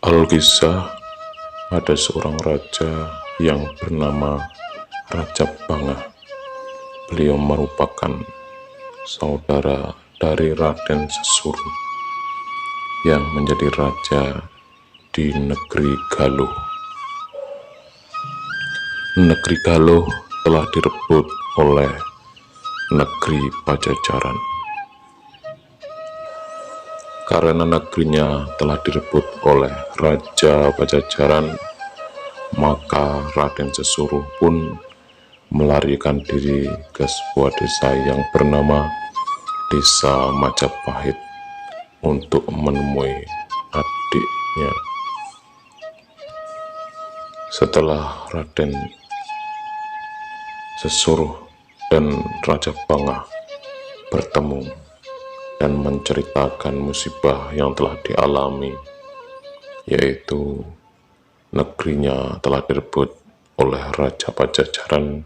Alkisah, ada seorang raja yang bernama Raja Bangah. Beliau merupakan saudara dari Raden Sesuru yang menjadi raja di negeri Galuh. Negeri Galuh telah direbut oleh negeri Pajajaran. Karena negerinya telah direbut oleh Raja Pajajaran, maka Raden Sesuru pun melarikan diri ke sebuah desa yang bernama Desa Majapahit untuk menemui adiknya. Setelah Raden Sesuru dan Raja Bangah bertemu dan menceritakan musibah yang telah dialami, yaitu negerinya telah direbut oleh Raja Pajajaran,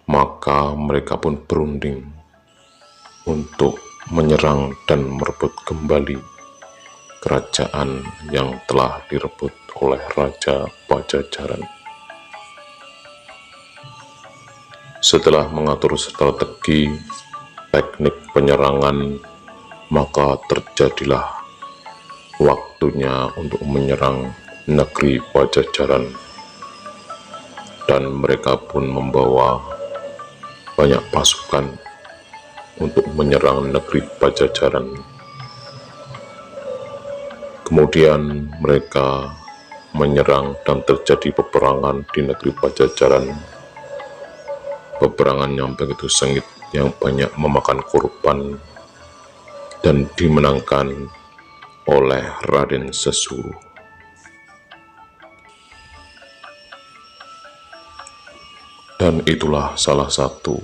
maka mereka pun berunding untuk menyerang dan merebut kembali kerajaan yang telah direbut oleh Raja Pajajaran. Setelah mengatur strategi teknik penyerangan, maka terjadilah waktunya untuk menyerang negeri Pajajaran, dan mereka pun membawa banyak pasukan untuk menyerang negeri Pajajaran. Kemudian mereka menyerang dan terjadi peperangan di negeri Pajajaran. Peperangan yang begitu sengit, yang banyak memakan korban, dan dimenangkan oleh Raden Sesuru. Dan itulah salah satu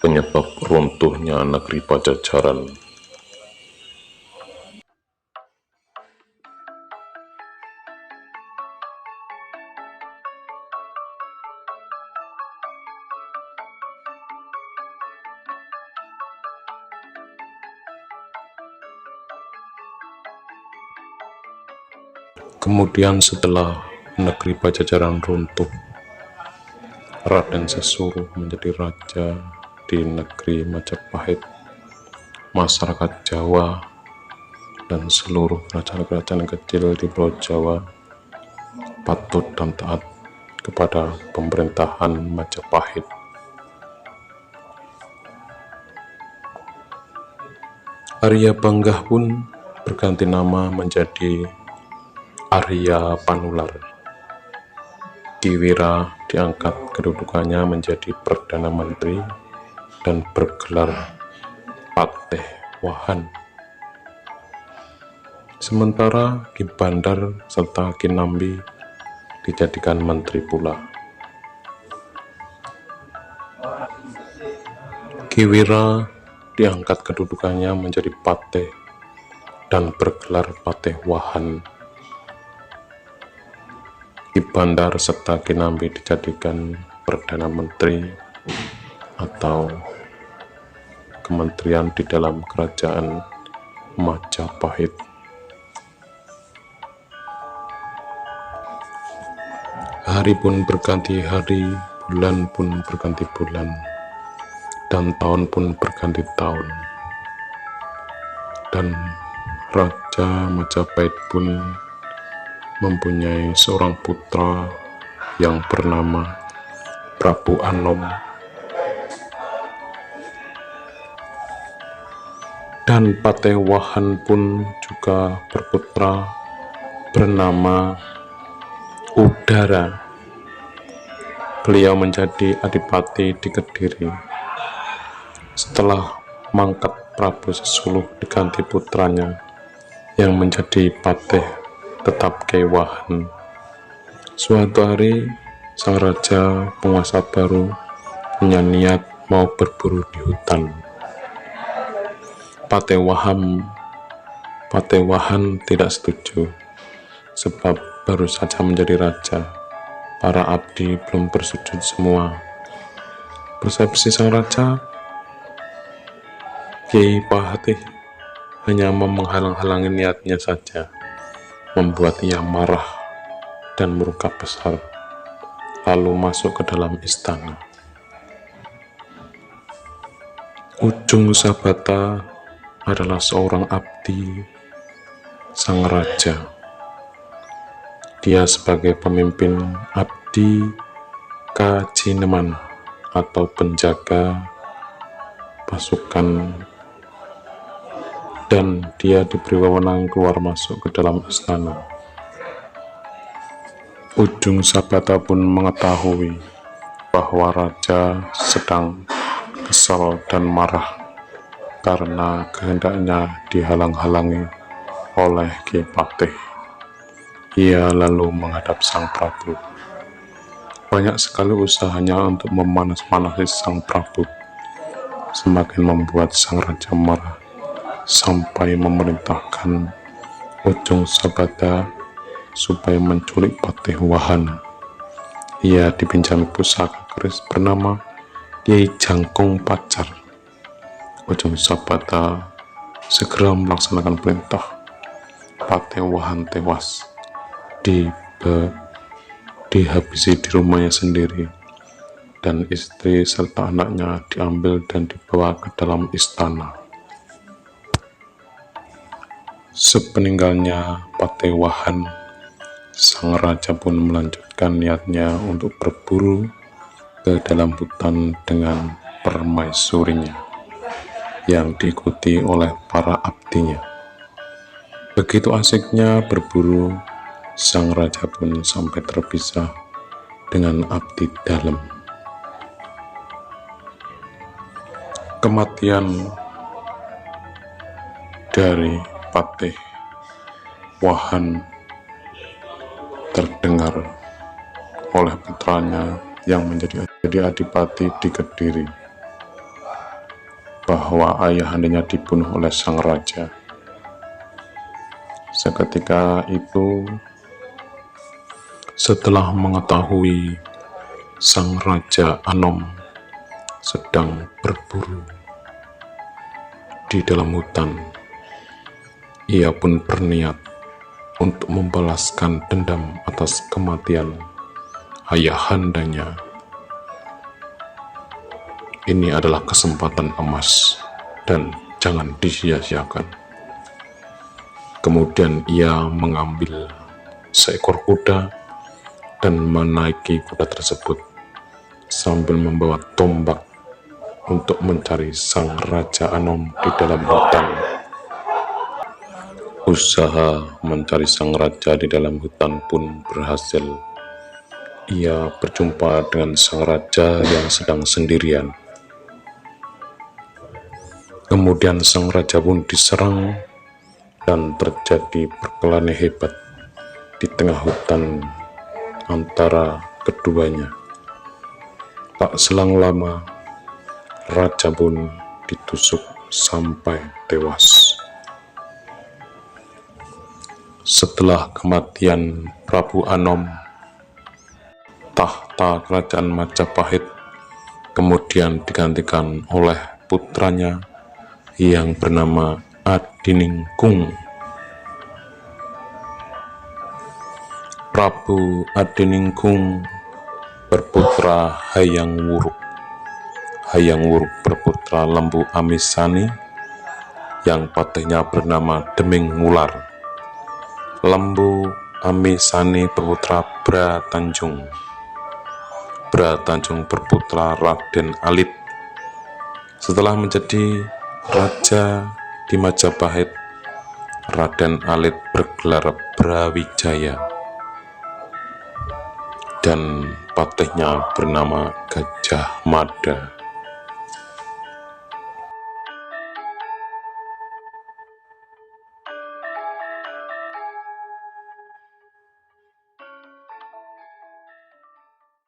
penyebab runtuhnya negeri Pajajaran. Kemudian setelah negeri Pajajaran runtuh, Raden Sesuru menjadi raja di negeri Majapahit. Masyarakat Jawa dan seluruh kerajaan-kerajaan kecil di Pulau Jawa patut dan taat kepada pemerintahan Majapahit. Arya Banggah pun berganti nama menjadi Arya Panular. Ki Wira diangkat kedudukannya menjadi Perdana Menteri dan bergelar Patih Wahan. Sementara Ki Bandar serta Ki Nambi dijadikan menteri pula. Ki Wira diangkat kedudukannya menjadi Patih dan bergelar Patih Wahan. Ki Bandar serta Ki Nambi dijadikan Perdana Menteri atau kementerian di dalam kerajaan Majapahit. Hari pun berganti hari, bulan pun berganti bulan, dan tahun pun berganti tahun. Dan Raja Majapahit pun mempunyai seorang putra yang bernama Prabu Anom, dan Patih Wahan pun juga berputra bernama Udara. Beliau menjadi adipati di Kediri. Setelah mangkat Prabu Sesulu diganti putranya yang menjadi patih tetap Ki Wahan. Suatu hari sang raja penguasa baru punya niat mau berburu di hutan. Patih Wahan tidak setuju, sebab baru saja menjadi raja. Para abdi belum bersujud semua. Persepsi sang raja, Ki Patih hanya menghalang-halangi niatnya saja. membuat ia marah dan murka besar, lalu masuk ke dalam istana. Ujung Sabata adalah seorang abdi sang raja. Dia sebagai pemimpin abdi Kajineman atau penjaga pasukan, dan dia diberi wewenang keluar masuk ke dalam istana. Ujung Sabata pun mengetahui bahwa raja sedang kesal dan marah karena kehendaknya dihalang-halangi oleh Ki Patih. Ia lalu menghadap Sang Prabu. Banyak sekali usahanya untuk memanas-manasi Sang Prabu, semakin membuat sang raja marah sampai memerintahkan Ujung Sabata supaya menculik Patih Wahana. Ia dipinjami pusaka keris bernama Kiai Jangkung Pacar. Ujung Sabata segera melaksanakan perintah. Patih Wahana tewas dihabisi di rumahnya sendiri, dan istri serta anaknya diambil dan dibawa ke dalam istana. Sepeninggalnya Patih Wahana, sang raja pun melanjutkan niatnya untuk berburu ke dalam hutan dengan permaisurinya yang diikuti oleh para abdinya. Begitu asiknya berburu, sang raja pun sampai terpisah dengan abdi dalam. Kematian dari Patih Wahana terdengar oleh putranya yang menjadi adipati di Kediri, bahwa ayahandanya dibunuh oleh sang raja. Seketika itu, setelah mengetahui sang raja Anom sedang berburu di dalam hutan, ia pun berniat untuk membalaskan dendam atas kematian ayahandanya. Ini adalah kesempatan emas dan jangan disia-siakan. Kemudian ia mengambil seekor kuda dan menaiki kuda tersebut sambil membawa tombak untuk mencari sang raja Anom di dalam hutan. Usaha mencari sang raja di dalam hutan pun berhasil. Ia berjumpa dengan sang raja yang sedang sendirian. Kemudian sang raja pun diserang dan terjadi perkelahian hebat di tengah hutan antara keduanya. Tak selang lama, raja pun ditusuk sampai tewas. Setelah kematian Prabu Anom, tahta kerajaan Majapahit kemudian digantikan oleh putranya yang bernama Adiningkung. Prabu Adiningkung berputra Hayang Wuruk. Hayang Wuruk berputra Lembu Amisani yang patihnya bernama Deming Ngular. Lembu Amisani berputra Bratanjung. Bratanjung berputra Raden Alit. Setelah menjadi raja di Majapahit, Raden Alit bergelar Brawijaya dan patihnya bernama Gajah Mada.